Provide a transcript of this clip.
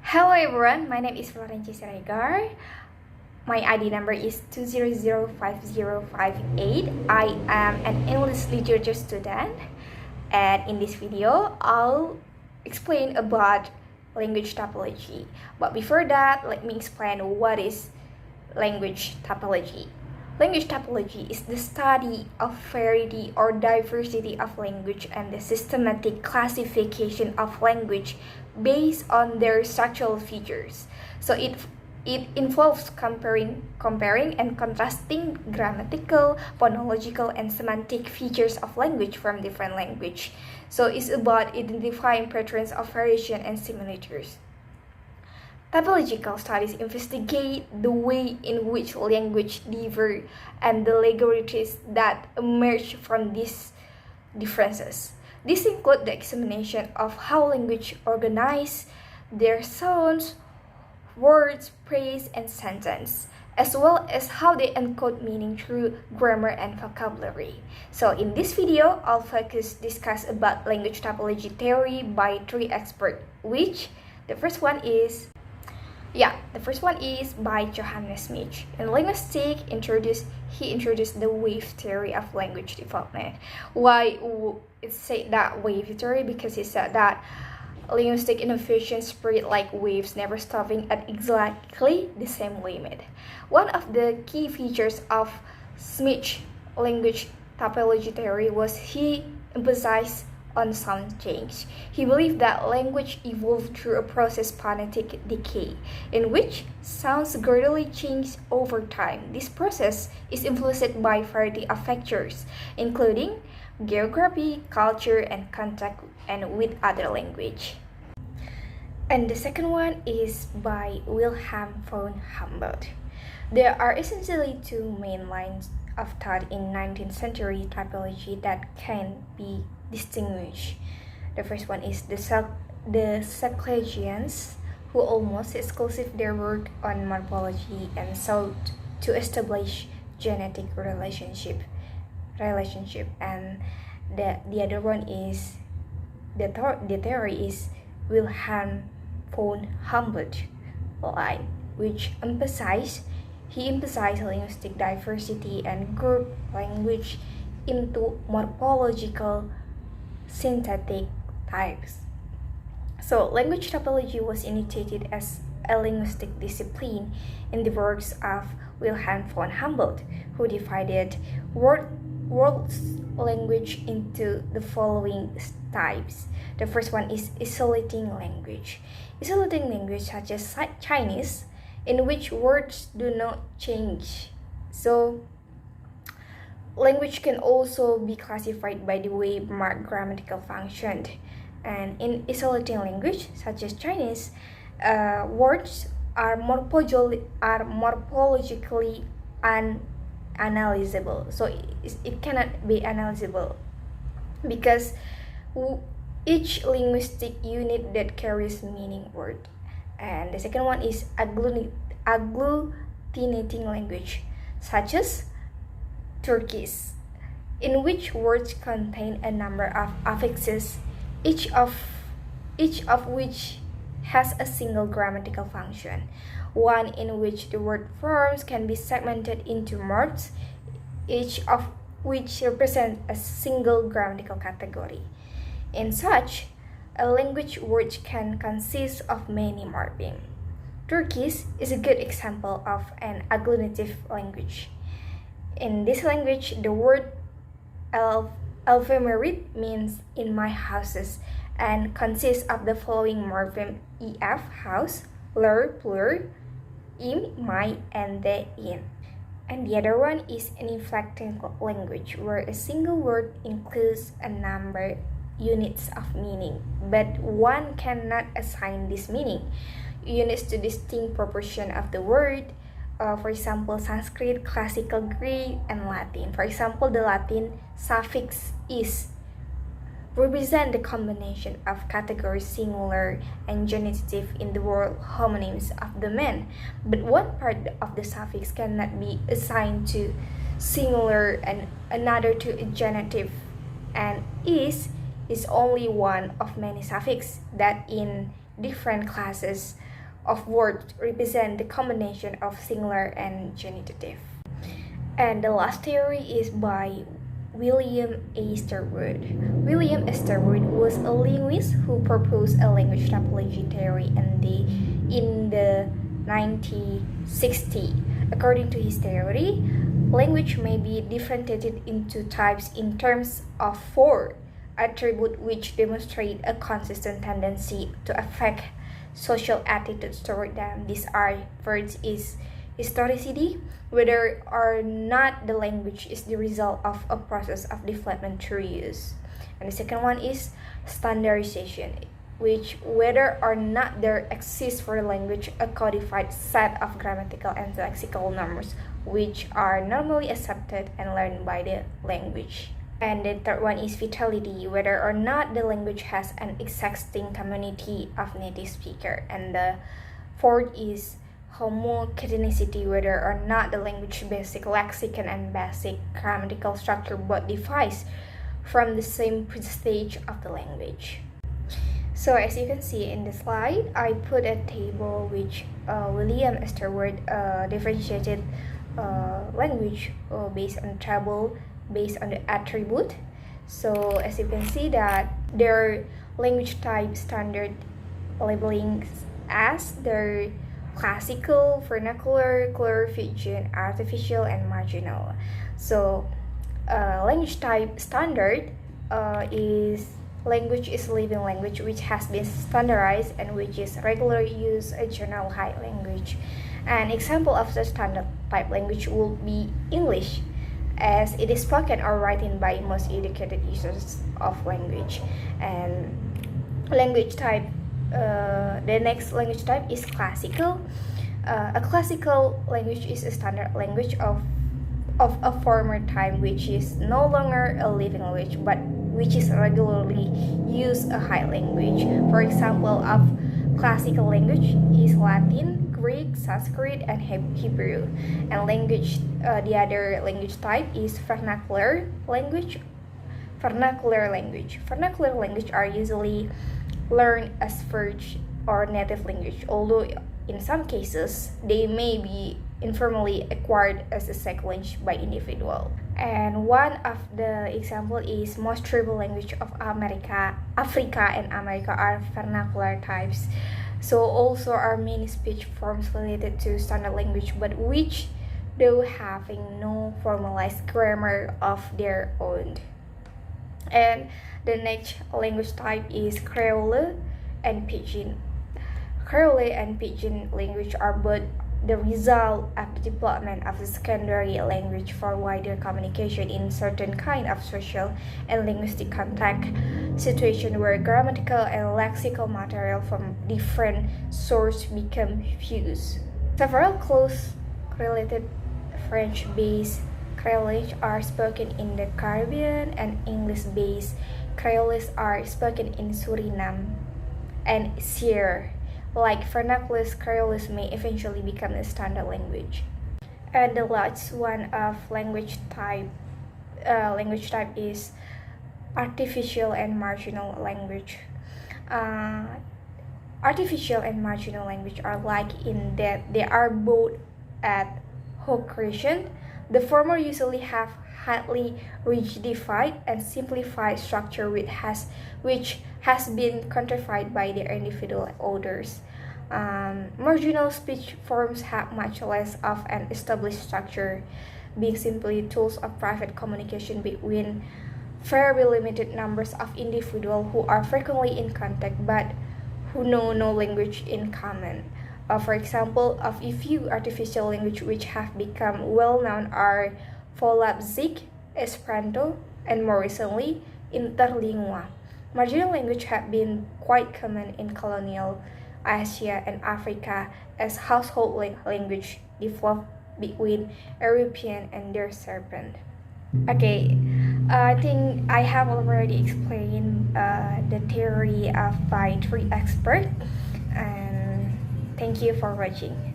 Hello everyone, my name is Florence Siregar. My ID number is 2005058. I am an English literature student, and in this video I'll explain about language typology. But before that, let me explain what is language typology. Language typology is the study of variety or diversity of language and the systematic classification of language based on their structural features. So it involves comparing and contrasting grammatical, phonological, and semantic features of language from different language. So it's about identifying patterns of variation and similarities. Typological studies investigate the way in which language differ and the legalities that emerge from these differences. This includes the examination of how language organize their sounds, words, phrase, and sentence, as well as how they encode meaning through grammar and vocabulary. So in this video, I'll discuss about language typology theory by three experts, which the first one is by Johannes Smith. In linguistics, he introduced the wave theory of language development. Why it said that wave theory? Because he said that linguistic innovation spread like waves, never stopping at exactly the same limit. One of the key features of Smith's language typology theory was he emphasized on sound change. He believed that language evolved through a process phonetic decay, in which sounds gradually change over time. This process is influenced by a variety of factors, including geography, culture, and contact and with other language. And the second one is by Wilhelm von Humboldt. There are essentially two main lines of thought in 19th century typology that can be distinguished. The first one is the Saclagians, who almost exclusively their work on morphology and sought to establish genetic relationship, and the other one is the theory is Wilhelm von Humboldt line, which emphasized linguistic diversity and grouped language into morphological synthetic types. So language typology was initiated as a linguistic discipline in the works of Wilhelm von Humboldt, who divided world's language into the following types. The first one is isolating language. Isolating language such as Chinese, in which words do not change. So language can also be classified by the way marked grammatical function. And in isolating language, such as Chinese, words are morphologically unanalyzable. So it cannot be analyzable because each linguistic unit that carries meaning word. And the second one is agglutinating language, such as Turkish, in which words contain a number of affixes, each of which has a single grammatical function, one in which the word forms can be segmented into morphs, each of which represents a single grammatical category. In such, a language word can consist of many morphemes. Turkish is a good example of an agglutinative language. In this language, the word ephemerit means in my houses and consists of the following morpheme ef, house, lur, plur, im, my, and the, in. And the other one is an inflecting language, where a single word includes a number units of meaning, but one cannot assign this meaning units to distinct proportion of the word. For example, Sanskrit, Classical Greek, and Latin. For example, the Latin suffix is represent the combination of categories singular and genitive in the word homonyms of the man, but one part of the suffix cannot be assigned to singular and another to a genitive, and is only one of many suffixes that in different classes of words represent the combination of singular and genitive. And the last theory is by William A. Sherwood. William A. Sherwood was a linguist who proposed a language typology theory in the 1960s. According to his theory, language may be differentiated into types in terms of four attributes which demonstrate a consistent tendency to affect social attitudes toward them. These are: first is historicity, whether or not the language is the result of a process of development through use. And the second one is standardization, which whether or not there exists for the language a codified set of grammatical and lexical norms which are normally accepted and learned by the language. And the third one is vitality, whether or not the language has an existing community of native speakers. And the fourth is homogeneity, whether or not the language basic lexicon and basic grammatical structure both device from the same stage of the language. So as you can see in the slide, I put a table which William Sherwood differentiated language based on table, based on the attribute. So as you can see that their language type standard labeling as their classical, vernacular, clarification, artificial, and marginal. So language type standard is language is living language which has been standardized and which is regularly used a general high language. An example of the standard type language would be English, as it is spoken or written by most educated users of language. And language type, the next language type is classical. A classical language is a standard language of a former time which is no longer a living language but which is regularly used a high language. For example of classical language is Latin, Greek, Sanskrit, and Hebrew. And language, the other language type is vernacular language. Vernacular language are usually learned as first or native language, although in some cases they may be informally acquired as a second language by individual. And one of the example is most tribal language of Africa and America are vernacular types. So also are many speech forms related to standard language but which though having no formalized grammar of their own. And the next language type is Creole and Pidgin. Creole and Pidgin language are both the result of the development of the secondary language for wider communication in certain kind of social and linguistic context situation where grammatical and lexical material from different sources become fused. Several close related French-based Creoles are spoken in the Caribbean and English-based Creoles are spoken in Suriname and Sierra. Like vernacular Creoles may eventually become a standard language. And the last one of language type is artificial and marginal language. Artificial and marginal language are like in that they are both at whole creation. The former usually have highly rigidified and simplified structure which has been codified by their individual authors. Marginal speech forms have much less of an established structure, being simply tools of private communication between very limited numbers of individuals who are frequently in contact but who know no language in common. For example, of a few artificial languages which have become well known are Volapük, Esperanto, and more recently, Interlingua. Marginal languages have been quite common in colonial Asia and Africa as household language developed between European and their serpent. Okay, I think I have already explained the theory by three experts, and thank you for watching.